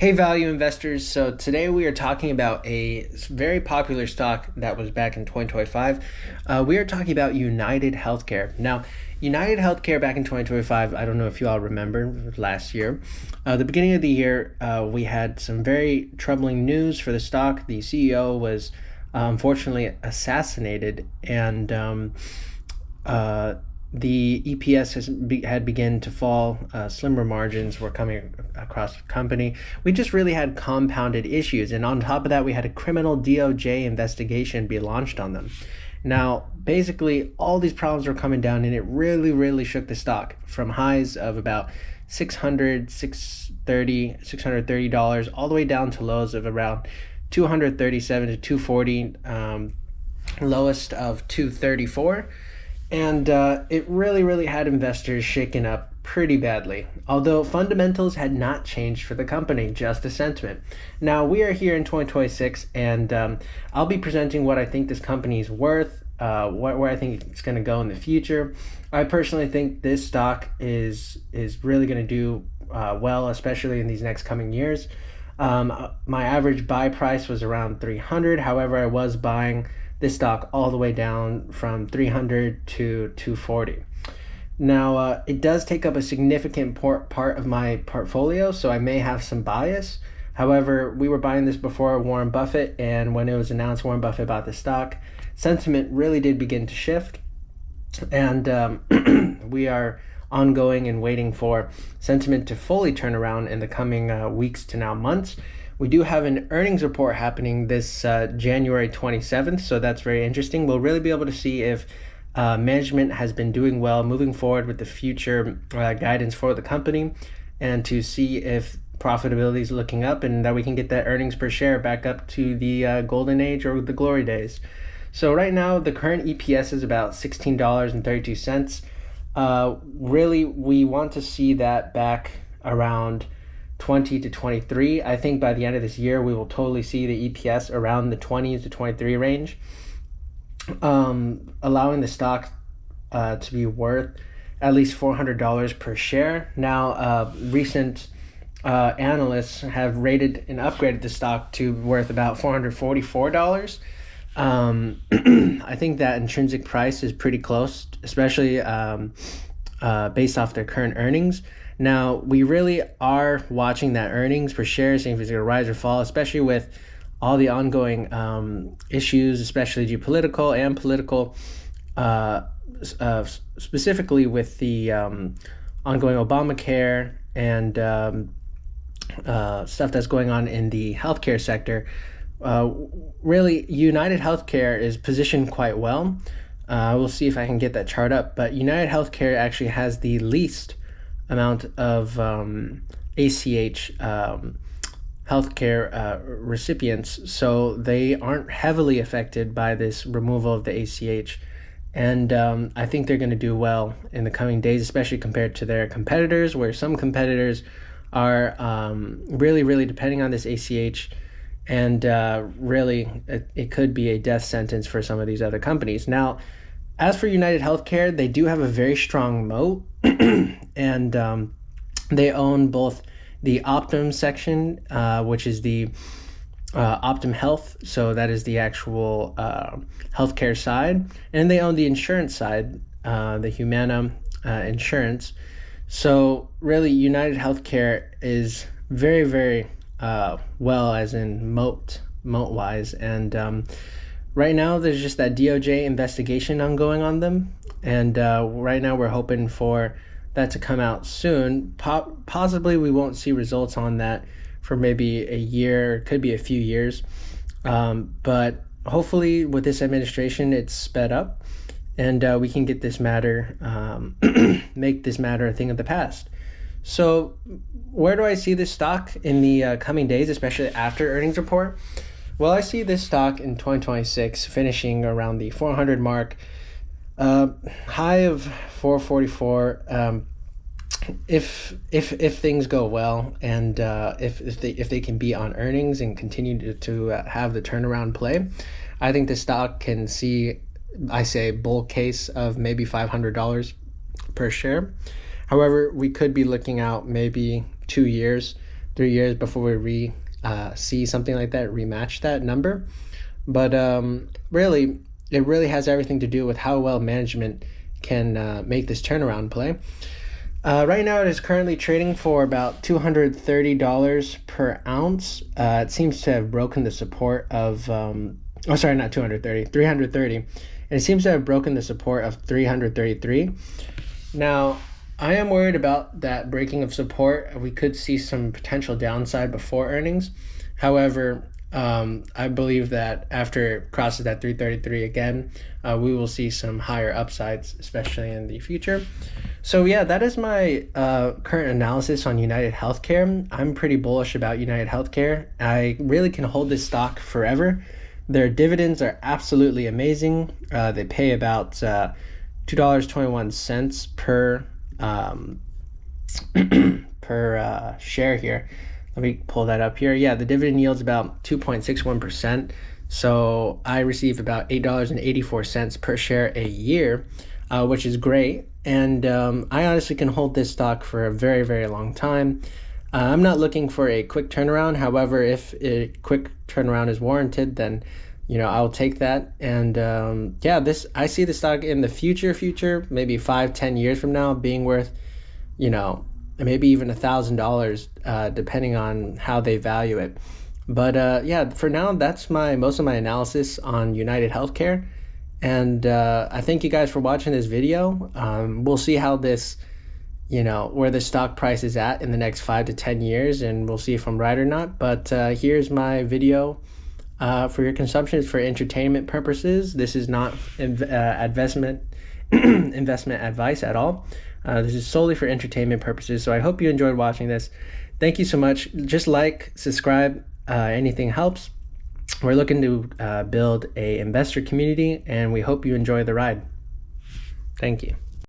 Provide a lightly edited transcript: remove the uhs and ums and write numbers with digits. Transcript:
Hey, value investors. So today we are talking about a very popular stock that was back in 2025. We are talking about United Healthcare. Now, United Healthcare back in 2025, I don't know if you all remember last year. The beginning of the year, we had some very troubling news for the stock. The CEO was unfortunately assassinated, and the EPS had begun to fall. Slimmer margins were coming across the company. We just really had compounded issues. And on top of that, we had a criminal DOJ investigation be launched on them. Now, basically, all these problems were coming down, and it really, really shook the stock from highs of about $630 all the way down to lows of around 237 to 240, lowest of 234. And it really, really had investors shaken up pretty badly. Although fundamentals had not changed for the company, just the sentiment. Now, we are here in 2026, and I'll be presenting what I think this company is worth, where I think it's going to go in the future. I personally think this stock is really going to do well, especially in these next coming years. My average buy price was around 300. However, I was buying this stock all the way down from 300 to 240. Now, it does take up a significant part of my portfolio, so I may have some bias. However, we were buying this before Warren Buffett, and when it was announced Warren Buffett bought the stock, sentiment really did begin to shift. And we are ongoing and waiting for sentiment to fully turn around in the coming weeks to now months. We do have an earnings report happening this January 27th, so that's very interesting. We'll really be able to see if management has been doing well moving forward with the future guidance for the company, and to see if profitability is looking up and that we can get that earnings per share back up to the golden age or the glory days. So right now, the current EPS is about $16.32. Really, we want to see that back around 20 to 23. I think by the end of this year, we will totally see the EPS around the 20 to 23 range, allowing the stock to be worth at least $400 per share. Now, recent analysts have rated and upgraded the stock to worth about $444. I think that intrinsic price is pretty close, especially based off their current earnings. Now, we really are watching that earnings per share, seeing if it's going to rise or fall, especially with all the ongoing issues, especially geopolitical and political, specifically with the ongoing Obamacare and stuff that's going on in the healthcare sector. Really, United Healthcare is positioned quite well. We'll see if I can get that chart up, but United Healthcare actually has the least amount of ACH healthcare recipients, so they aren't heavily affected by this removal of the ACH. And I think they're going to do well in the coming days, especially compared to their competitors, where some competitors are really, really depending on this ACH. And really, it could be a death sentence for some of these other companies. Now, as for United Healthcare, they do have a very strong moat, and they own both the Optum section, which is the Optum Health, so that is the actual healthcare side, and they own the insurance side, the Humana insurance. So really, United Healthcare is very, very well, as in moat wise, and right now there's just that DOJ investigation ongoing on them, and right now we're hoping for that to come out soon. Possibly we won't see results on that for maybe a year, it could be a few years, but hopefully with this administration it's sped up, and we can get this matter make this matter a thing of the past. So where do I see this stock in the coming days, especially after earnings report? Well, I see this stock in 2026 finishing around the 400 mark, high of 444. If things go well, and if they can be on earnings and continue to have the turnaround play, I think the stock can see, I say, bull case of maybe $500 per share. However, we could be looking out maybe 2 years 3 years before we see something like that, rematch that number. But really, it really has everything to do with how well management can make this turnaround play. Right now, it is currently trading for about $230 per ounce. It seems to have broken the support of, oh, sorry, not 230, 330. And it seems to have broken the support of 333. Now, I am worried about that breaking of support. We could see some potential downside before earnings. However, I believe that after it crosses that 333 again, we will see some higher upsides, especially in the future. So yeah, that is my current analysis on United Healthcare. I'm pretty bullish about United Healthcare. I really can hold this stock forever. Their dividends are absolutely amazing. They pay about $2.21 per per share here. Let me pull that up here. Yeah, the dividend yield's about 2.61%. So I receive about $8.84 per share a year, which is great. And I honestly can hold this stock for a very, very long time. I'm not looking for a quick turnaround. However, if a quick turnaround is warranted, then I'll take that. And yeah, I see the stock in the future, maybe 5-10 years from now, being worth, maybe even $1,000, depending on how they value it. But yeah, for now, that's most of my analysis on United Healthcare. And I thank you guys for watching this video. We'll see how this, where the stock price is at in the next 5 to 10 years, and we'll see if I'm right or not. But here's my video for your consumption. It's for entertainment purposes. This is not investment advice at all. This is solely for entertainment purposes. So I hope you enjoyed watching this. Thank you so much. Just like, subscribe, anything helps. We're looking to build a investor community, and we hope you enjoy the ride. Thank you.